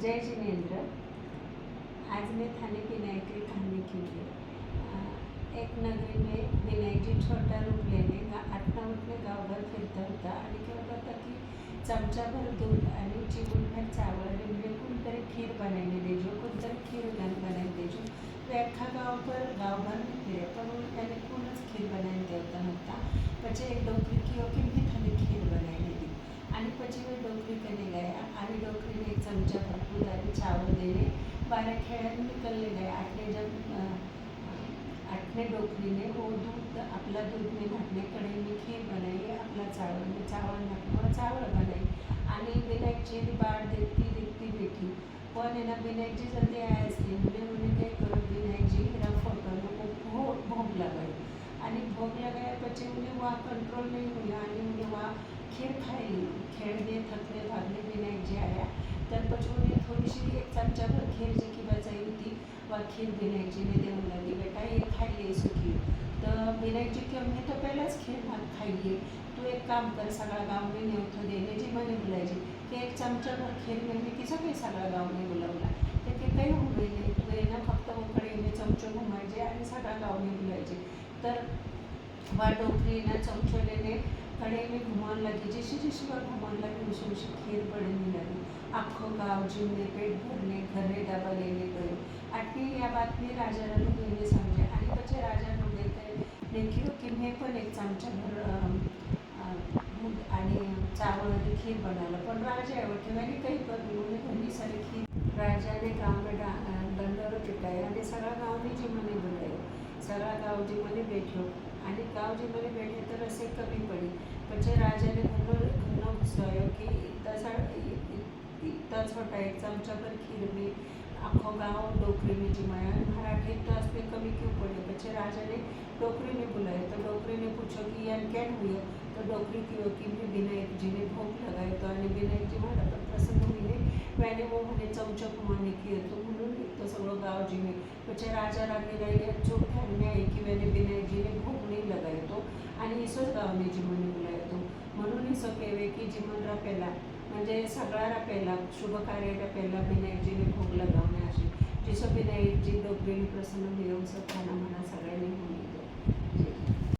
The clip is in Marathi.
जय जिनेंद्र। आज मैं थाने विनायक की कहानी की एक नगरी में विनायक जी छोटा रूप लेने आठना उठने गावभर फिरता होता आणि क्या होता की चमचाभर दूध आणि चिमूटभर चावल आणि म्हणजे कोणतरी खीर बनायने देजो, कोणतरी खीर बनायने देजो। तो अख्खा गावभर में फिरे पण त्याने कोणच खीर बनायने देता नव्हता। પછી एक डोकरी की ओके मी थाने खीर बनायने दी आणि પછી वो डोकरी कने गया आणि डोकरी ने एक चमचा भर दूध आणि चावल देने बारह खेळाने निकलने गए। आठने डोकरी ने वो दूध अपना दूध में घाटने कढ़ाई में खीर बनाई, अपना चावल में चावल घाटने चावल बनाई आणि विनायक जी बाढ़ देखती देखती बैठी। पण है ना विनायक जी जल्दी आया इसलिए उन्हें क्या करो विनायक जी मेरा फोटो में भोग लगाई आणि भोग लगाया પછી उन्हें वहाँ कंट्रोल नहीं हुआ आणि उन्हें वहाँ खीर खाई। खेळने थकने भागने विनायक जी आया तर પછી उन्हें थोड़ी सी एक चमचा भर खीर जी की बचाई थी वह खीर विनायक जी ने देने लगी, बेटा ये खाइए सूखी। तो विनायक जी की हमने तो पहले खीर भात खाइए, तो एक काम कर सगळा गाव में न्योता देने जी मैंने बुलायची की एक चमचा भर खीर में मी किसा काही सगळा गाव में बुलावला ते काही होऊ गेले तू ना फक्त उकडे में चमचो घुमायचे आणि सगळा गाव में बुलायचे। तर वह डोकरी ना चमचो लेने कड़े में घुमान लगी, जैसे जैसे वह घुमान लगी उसे उसे खीर बढ़ने लगी। आखो गाव जिमने पेट भरने घरे डबा लेने गए। आटली या बातमी राजाला लोकांनी सांगले आणि પછી राजा लोकांनी देखील की मैं पण एक चमचा भर दूध आणि चावल आणि खीर बनाला पण राजा ठेवाने काही करू उन्हें घनी सारी खीर। राजा ने गाँव में दंडोर पिटाया आणि सगळा गाँव ने जी मने बुलायो, सगळा गाँव जी मने बैठो आणि गाँव जी मने बैठे तर असे कमी पड़ी। પછી રાજાને ઘરનો ગુસ્સો આવ્યો કે इतना छोटा एक चमचा भर खीर में आखो गाँव डोकरी में जिमाया मराठी तो असले कमी क्यों पड़े। પછી राजा ने डोकरी ने बुलाया तो डोकरी ने पूछो कि यार क्या हुआ। तो डोकरी की कि मैं विनायक जी ने भोग लगाए तो आणि विनायक जी मारा पर प्रसन्न हुए मैंने वो मैंने चमचा घुमाने की तो म्हणून तो सगळं गाव जी में। પછી राजा रानी रही जो ध्यान में आई कि मैंने विनायक जी ने भोग नहीं लगाए तो आणि इसोच गाव ने जिमने बुलाया तो म्हणून इसो कहेवे की जिमन रापेला म्हणजे सगळा रापेला शुभ कार्य रापेला विनायक जी ने भोग लगावणे असे जिसो विनायक जी डोकरी प्रसन्न होऊन सत्याना मना सगळ्यांनी